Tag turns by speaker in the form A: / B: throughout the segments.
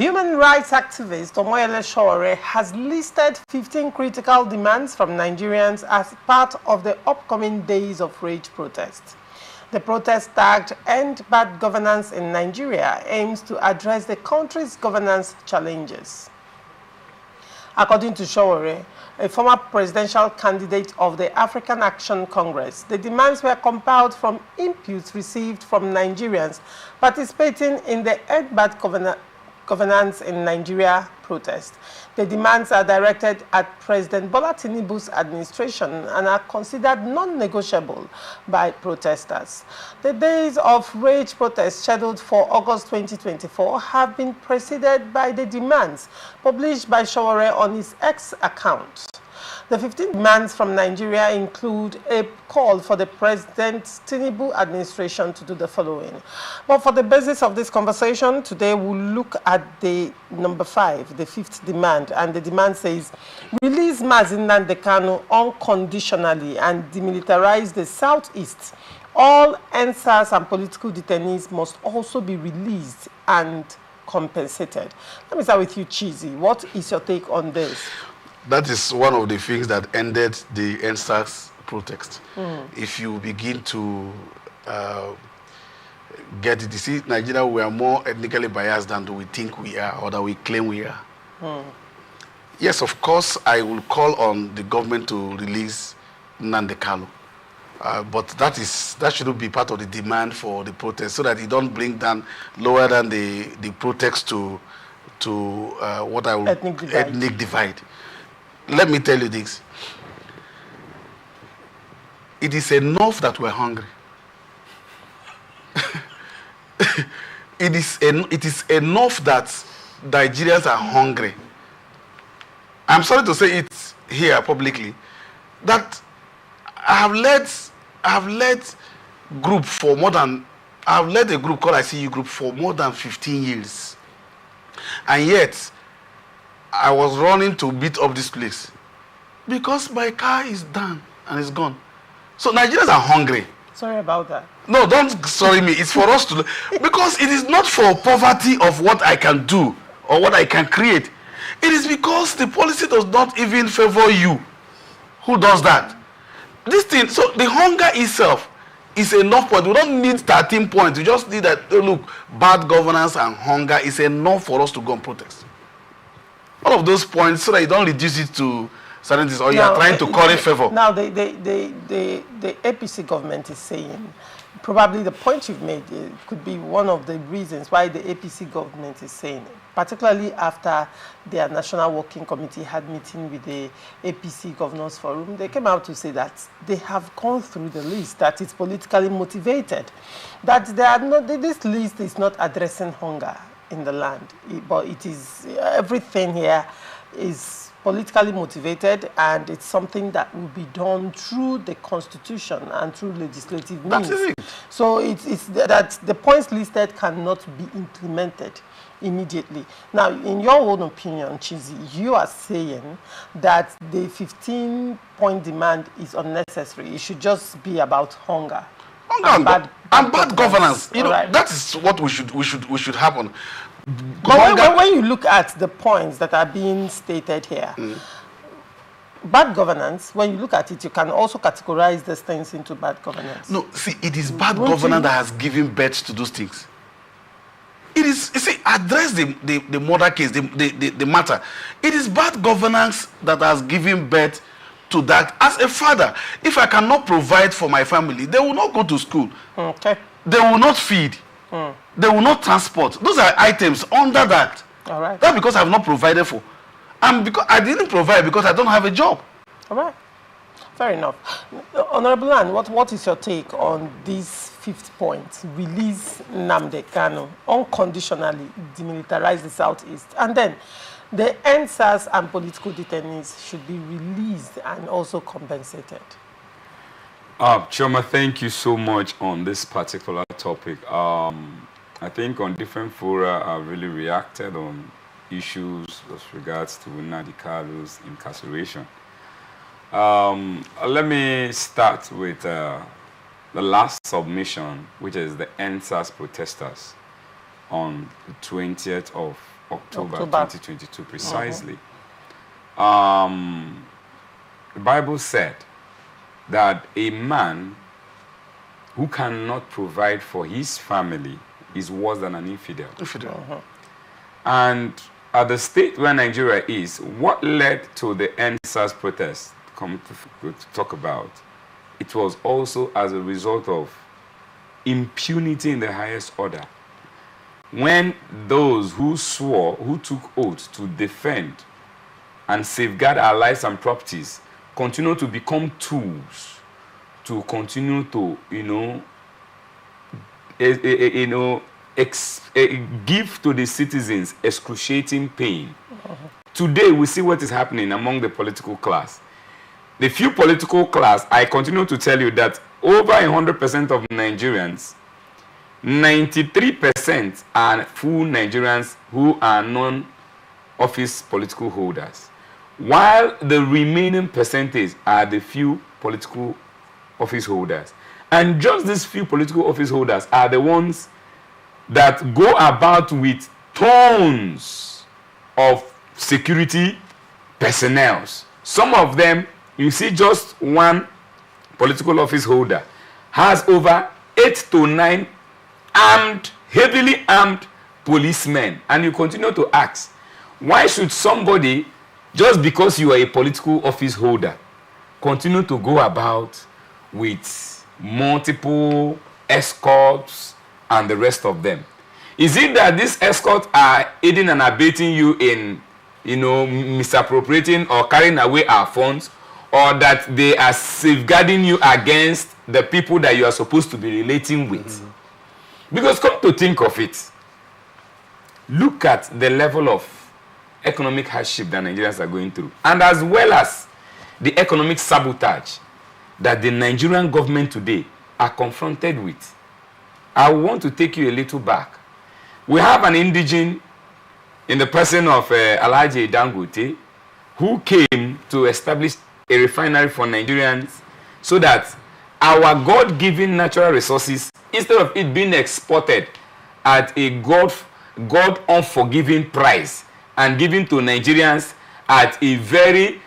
A: Human rights activist Omoyele Sowore has listed 15 critical demands from Nigerians as part of the upcoming Days of Rage protest. The protest, tagged "End Bad Governance in Nigeria," aims to address the country's governance challenges. According to Sowore, a former presidential candidate of the African Action Congress, the demands were compiled from inputs received from Nigerians participating in the End Bad Governance in Nigeria protest. The demands are directed at President Bola Tinubu's administration and are considered non-negotiable by protesters. The Days of Rage protest scheduled for August 2024 have been preceded by the demands published by Sowore on his X account. The 15 demands from Nigeria include a call for the President Tinubu administration to do the following. But for the basis of this conversation, today we'll look at the number 5, the 5th demand. And the demand says, release Mazi Nnamdi Kanu unconditionally and demilitarize the Southeast. All NSAS and political detainees must also be released and compensated. Let me start with you, Chizzy. What is your take on this?
B: That is one of the things that ended the NSAS protest. If you begin to get it, you see, Nigeria, we are more ethnically biased than we think we are or that we claim we are. Yes, of course, I will call on the government to release Nnamdi Kanu. But that shouldn't be part of the demand for the protest, so that it don't bring down lower than the protest to what I will ethnic divide. Let me tell you this. It is enough that we're hungry. It is enough that Nigerians are hungry. I'm sorry to say it here publicly, that I have led a group called ICU Group for more than 15 years. And yet, I was running to beat up this place because my car is done and it's gone. So Nigerians are hungry.
A: Sorry about that.
B: No, don't sorry me. It's for us to, because it is not for poverty of what I can do or what I can create. It is because the policy does not even favor you. Who does that? This thing, so the hunger itself is enough point. We don't need 13 points. We just need that, look, bad governance and hunger is enough for us to go and protest. All of those points, so that you don't reduce it to certain things, or you are trying to curry favor.
A: Now, the APC government is saying, probably the point you've made could be one of the reasons why the APC government is saying, particularly after their National Working Committee had meeting with the APC Governors Forum, they came out to say that they have gone through the list, that it's politically motivated, that they are not, this list is not addressing hunger in the land, but it is, everything here is politically motivated, and it's something that will be done through the Constitution and through legislative means.
B: That's it.
A: So it's that the points listed cannot be implemented immediately. Now, in your own opinion, Chizzy, you are saying that the 15-point demand is unnecessary. It should just be about hunger.
B: And bad governance. You know, right. That is what we should happen.
A: But when you look at the points that are being stated here, bad governance, when you look at it, you can also categorize these things into bad governance.
B: No, see, it is bad governance that has given birth to those things. It is, you see, address the murder case, the matter. It is bad governance that has given birth to that. As a father, if I cannot provide for my family, they will not go to school.
A: Okay.
B: They will not feed. They will not transport. Those are items under that.
A: All right.
B: That's because I have not provided for. And because I didn't provide because I don't have a job.
A: All right. Fair enough. Honorable Ann, what is your take on this 5th point? Release Nnamdi Kanu unconditionally, demilitarize the Southeast, and then the NSAS and political detainees should be released and also compensated.
C: Choma, thank you so much on this particular topic. I think on different fora, I've really reacted on issues with regards to Nnamdi Kanu's incarceration. Let me start with the last submission, which is the NSAS protesters on the 20th of October 2022 precisely. The Bible said that a man who cannot provide for his family is worse than an infidel. And at the state where Nigeria is, what led to the NSAS protest come to talk about? It was also as a result of impunity in the highest order. When those who took oath to defend and safeguard our lives and properties, continue to become tools to continue to, give to the citizens excruciating pain. Today, we see what is happening among the political class. The few political class, I continue to tell you that over 100% of Nigerians, 93% are full Nigerians who are non-office political holders, while the remaining percentage are the few political office holders. And just these few political office holders are the ones that go about with tons of security personnel. Some of them, you see just one political office holder has over 8 to 9 heavily armed policemen. And you continue to ask, why should somebody, just because you are a political office holder, continue to go about with multiple escorts and the rest of them? Is it that these escorts are aiding and abetting you in, misappropriating or carrying away our funds, or that they are safeguarding you against the people that you are supposed to be relating with? Because come to think of it, look at the level of economic hardship that Nigerians are going through, and as well as the economic sabotage that the Nigerian government today are confronted with. I want to take you a little back. We have an indigene in the person of Alhaji Dangote, who came to establish a refinery for Nigerians so that our God-given natural resources, instead of it being exported at a God unforgiving price and given to Nigerians at a very,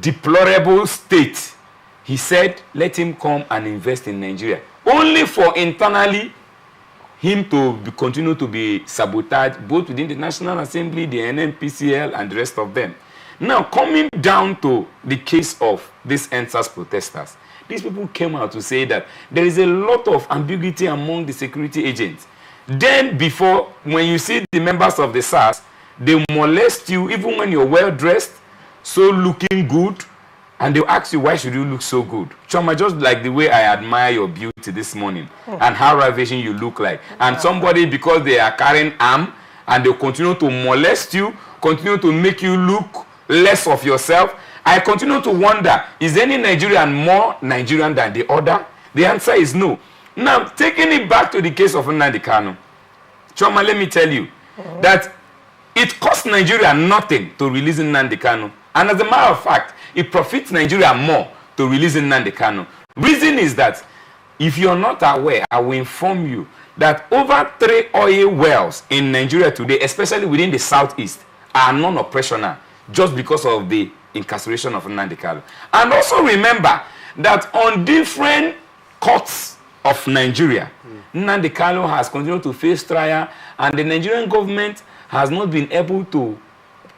C: deplorable state, he said, let him come and invest in Nigeria. Only for internally him to continue to be sabotaged, both within the National Assembly, the NNPCL, and the rest of them. Now, coming down to the case of these NSAS protesters, these people came out to say that there is a lot of ambiguity among the security agents. Then, before, when you see the members of the SARS, they molest you even when you're well-dressed, so looking good, and they'll ask you, why should you look so good? Choma, just like the way I admire your beauty this morning and how ravishing you look like. And somebody, because they are carrying arm, and they'll continue to molest you, continue to make you look less of yourself. I continue to wonder, is any Nigerian more Nigerian than the other? The answer is no. Now, taking it back to the case of Nnamdi Kanu, Choma, let me tell you that it costs Nigeria nothing to release Nnamdi Kanu. And as a matter of fact, it profits Nigeria more to release Nnamdi Kanu. Reason is that, if you're not aware, I will inform you that over 3 oil wells in Nigeria today, especially within the southeast, are non-operational just because of the incarceration of Nnamdi Kanu. And also remember that on different courts of Nigeria, Nnamdi Kanu has continued to face trial, and the Nigerian government has not been able to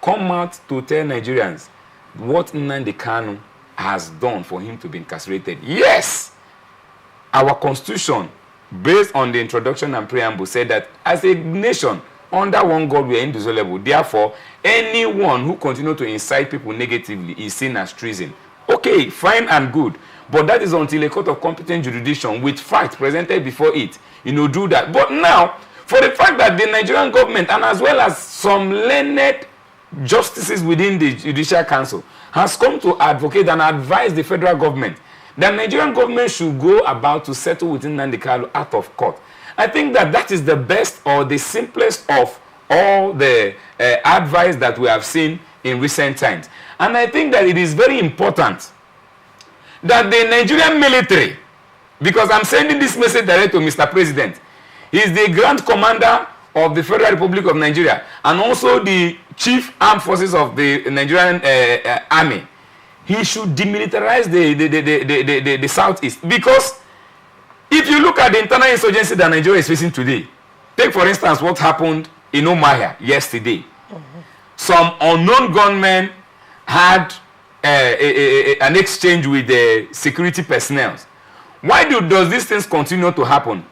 C: come out to tell Nigerians what Nnamdi Kanu has done for him to be incarcerated. Yes, our constitution, based on the introduction and preamble, said that as a nation, under one God, we are indissoluble. Therefore, anyone who continues to incite people negatively is seen as treason. Okay, fine and good. But that is until a court of competent jurisdiction with facts presented before it, do that. But now, for the fact that the Nigerian government, and as well as some learned justices within the Judicial Council, has come to advocate and advise the federal government that Nigerian government should go about to settle with Nnamdi Kanu out of court. I think that is the best or the simplest of all the advice that we have seen in recent times. And I think that it is very important that the Nigerian military, because I'm sending this message direct to Mr. President, he is the Grand Commander of the Federal Republic of Nigeria and also the Chief Armed Forces of the Nigerian Army, he should demilitarize the Southeast. Because if you look at the internal insurgency that Nigeria is facing today, take for instance what happened in Omoyele yesterday. Some unknown gunmen had an exchange with the security personnel. Why does these things continue to happen?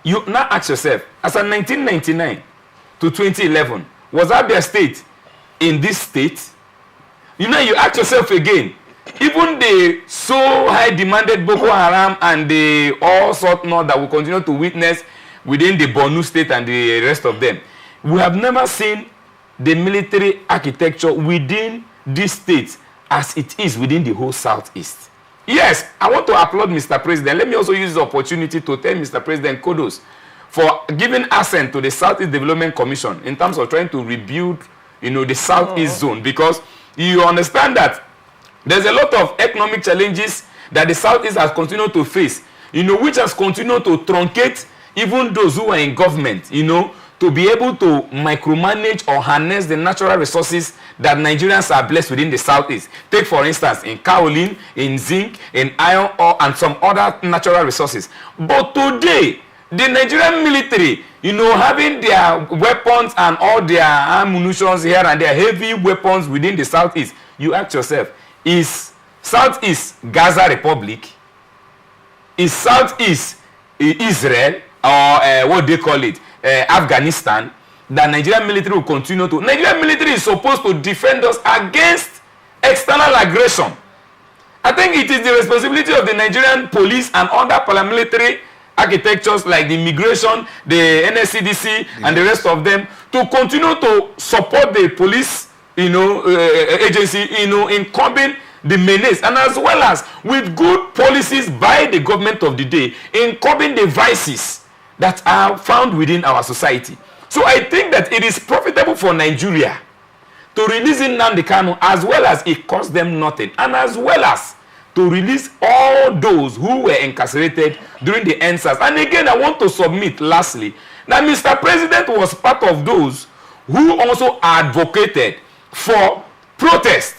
C: You now ask yourself, as in 1999 to 2011, was Abia State in this state? You know, you ask yourself again, even the so high demanded Boko Haram and the all sort not that we continue to witness within the Borno state and the rest of them, we have never seen the military architecture within this state as it is within the whole Southeast. Yes, I want to applaud Mr. President. Let me also use the opportunity to tell Mr. President kudos for giving assent to the Southeast Development Commission in terms of trying to rebuild, the Southeast zone, because you understand that there's a lot of economic challenges that the Southeast has continued to face, which has continued to truncate even those who are in government, to be able to micromanage or harness the natural resources that Nigerians are blessed within the Southeast. Take for instance, in kaolin, in zinc, in iron ore, and some other natural resources. But today, the Nigerian military, having their weapons and all their ammunition here and their heavy weapons within the Southeast, you ask yourself, is Southeast Gaza Republic? Is Southeast Israel? Or what they call it, Afghanistan? The Nigerian military will continue to. Nigerian military is supposed to defend us against external aggression. I think it is the responsibility of the Nigerian police and other paramilitary architectures like the immigration, the NSCDC, and the rest of them to continue to support the police, agency, in curbing the menace, and as well as with good policies by the government of the day in curbing the vices that are found within our society. So I think that it is profitable for Nigeria to release Nnamdi Kanu, as well as it costs them nothing, and as well as to release all those who were incarcerated during the NSAS. And again, I want to submit lastly that Mr. President was part of those who also advocated for protest.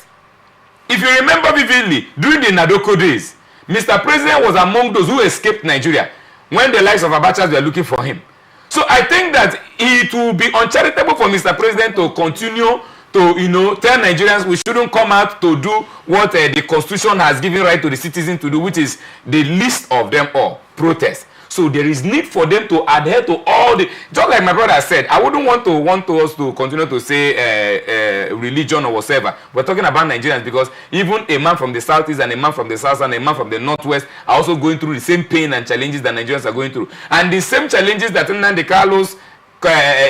C: If you remember vividly, during the Nadoko days, Mr. President was among those who escaped Nigeria when the likes of Abacha were looking for him. So I think that it will be uncharitable for Mr. President to continue to, tell Nigerians we shouldn't come out to do what the Constitution has given right to the citizen to do, which is the least of them all, protest. So there is need for them to adhere to all the, just like my brother said, I wouldn't want us to continue to say religion or whatever. We're talking about Nigerians, because even a man from the Southeast and a man from the South and a man from the Northwest are also going through the same pain and challenges that Nigerians are going through. And the same challenges that Nnamdi Kanu's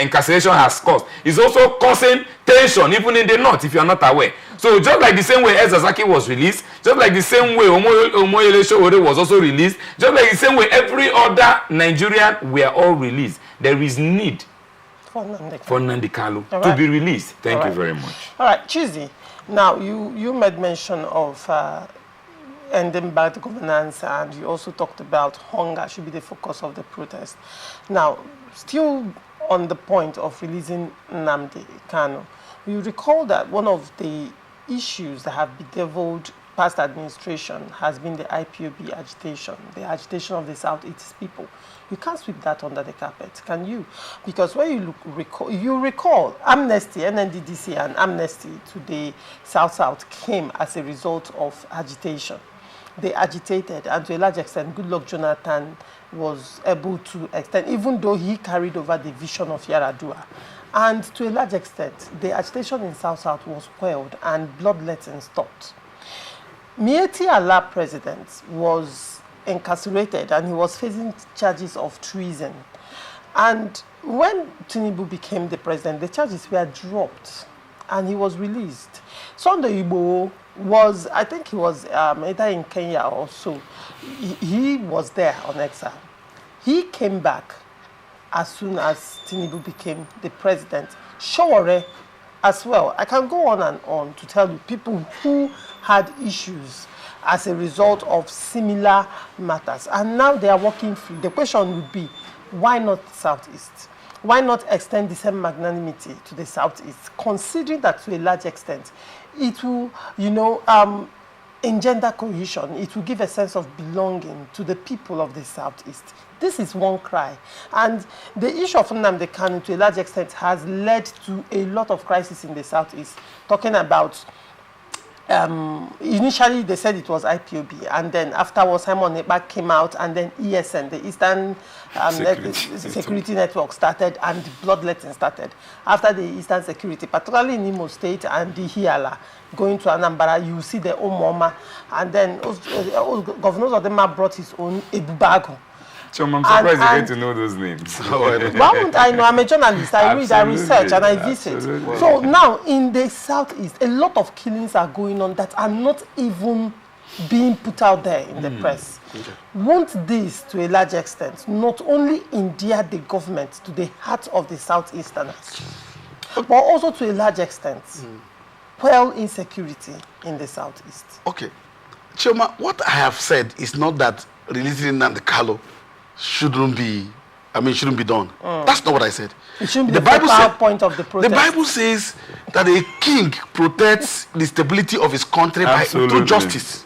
C: incarceration has caused is also causing tension even in the North, if you are not aware. So just like the same way Ezazaki was released, just like the same way Omoyele Sowore was also released, just like the same way every other Nigerian were all released, there is need for Nnamdi Kanu to be released. Thank you very much.
A: All right, Chizzy, now you made mention of ending bad governance, and you also talked about hunger should be the focus of the protest. Now, still on the point of releasing Nnamdi Kanu, you recall that one of the issues that have bedeviled past administration has been the IPOB agitation, the agitation of the Southeast people. You can't sweep that under the carpet, can you? Because when you recall amnesty, NNDDC and amnesty to the South came as a result of agitation. They agitated, and to a large extent, Goodluck Jonathan was able to extend, even though he carried over the vision of Yar'Adua. And to a large extent, the agitation in South was quelled and bloodletting stopped. Miyetti Allah president was incarcerated and he was facing charges of treason. And when Tinubu became the president, the charges were dropped and he was released. Sunday Igboho was, I think he was either in Kenya or so. He was there on exile. He came back as soon as Tinubu became the president. Sowore as well. I can go on and on to tell you people who had issues as a result of similar matters. And now they are walking free. The question would be, why not Southeast? why not extend the same magnanimity to the Southeast, considering that to a large extent, it will, engender cohesion. It will give a sense of belonging to the people of the Southeast. This is one cry. And the issue of Nnamdi Kanu, to a large extent, has led to a lot of crisis in the Southeast. Talking about, initially they said it was IPOB, and then afterwards Simon Ekpa came out, and then ESN, the Eastern Security Network, started, and bloodletting started. After the Eastern Security, particularly in Imo State and the Hiala, going to Anambra, you see the Omoma, and then Governor Odema brought his own Ebubago.
C: So I'm surprised you get to know those names.
A: Why wouldn't I know? I'm a journalist. I read, I research, and I visit.
C: Absolutely.
A: So now, in the Southeast, a lot of killings are going on that are not even being put out there in the press.
B: Okay.
A: Won't this, to a large extent, not only endear the government to the heart of the Southeasterners, but also to a large extent, quell insecurity in the Southeast?
B: Okay. Chioma, what I have said is not that releasing Nnamdi Kanu shouldn't be done. That's not what I said.
A: It shouldn't be the focal point of the protest.
B: The Bible says that a king protects the stability of his country through justice.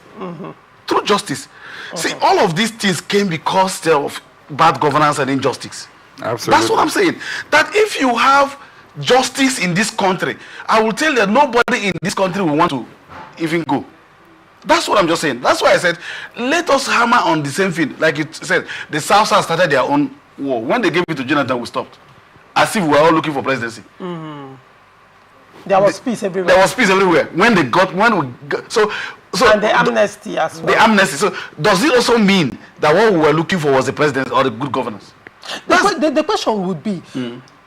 B: Through justice. See, all of these things came because of bad governance and injustice.
C: Absolutely.
B: That's what I'm saying. That if you have justice in this country, I will tell you that nobody in this country will want to even go. That's what I'm just saying. That's why I said, let us hammer on the same thing. Like you said, the South started their own war. When they gave it to Jonathan, we stopped. As if we were all looking for presidency.
A: There was peace everywhere.
B: There was peace everywhere. So
A: and the amnesty as well.
B: The amnesty. So does it also mean that what we were looking for was the president or the good governance?
A: The question would be,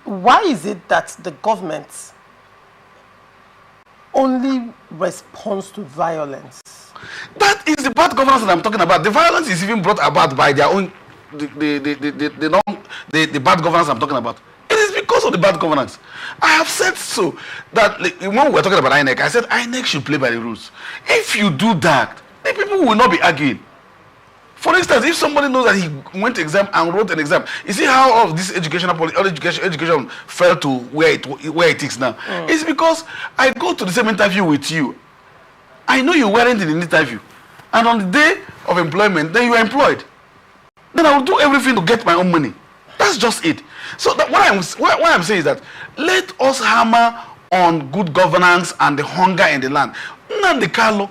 A: why is it that the government only responds to violence?
B: That is the bad governance that I'm talking about. The violence is even brought about by their own, the bad governance I'm talking about. It is because of the bad governance. I have said so, that when we were talking about INEC, I said INEC should play by the rules. If you do that, the people will not be arguing. For instance, if somebody knows that he went to exam and wrote an exam, you see how all of this education fell to where it is now. It's because I go to the same interview with you. I know you weren't in the interview, and on the day of employment, then you are employed. Then I will do everything to get my own money. That's just it. So what I'm saying is that let us hammer on good governance and the hunger in the land. Nnamdi Kanu,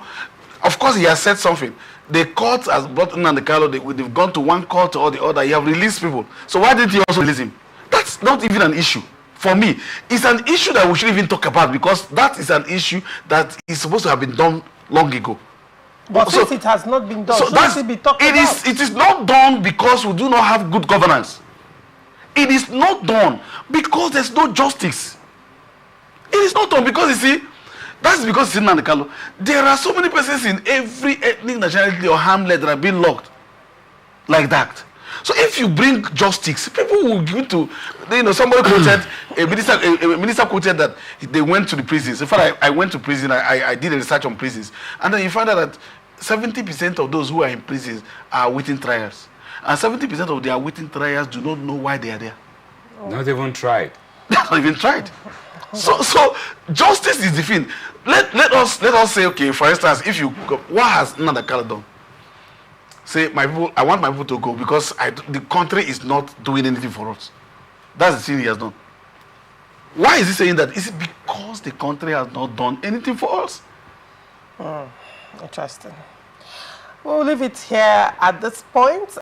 B: of course, he has said something. The court has brought Nnamdi Kanu. They've gone to one court or the other. You have released people. So why didn't you also release him? That's not even an issue. For me, it's an issue that we should even talk about, because that is an issue that is supposed to have been done long ago.
A: But since it has not been done,
B: so
A: should it be talked about?
B: It is not done because we do not have good governance. It is not done because there's no justice. It is not done because, you see, that's because it's in Nnamdi Kanu. There are so many persons in every ethnic nationality or hamlet that are being locked like that. So if you bring justice, people will give to, somebody quoted, a minister quoted that they went to the prisons. In fact, I went to prison, I did a research on prisons. And then you find out that 70% of those who are in prisons are waiting trials. And 70% of their waiting trials do not know why they are there.
C: Not even tried.
B: Not even tried. So justice is the thing. Let us say, okay, for instance, if you go, what has Nnamdi Kanu done? Say, my people, I want my people to go because the country is not doing anything for us. That's the thing he has done. Why is he saying that? Is it because the country has not done anything for us?
A: Interesting. We'll leave it here at this point.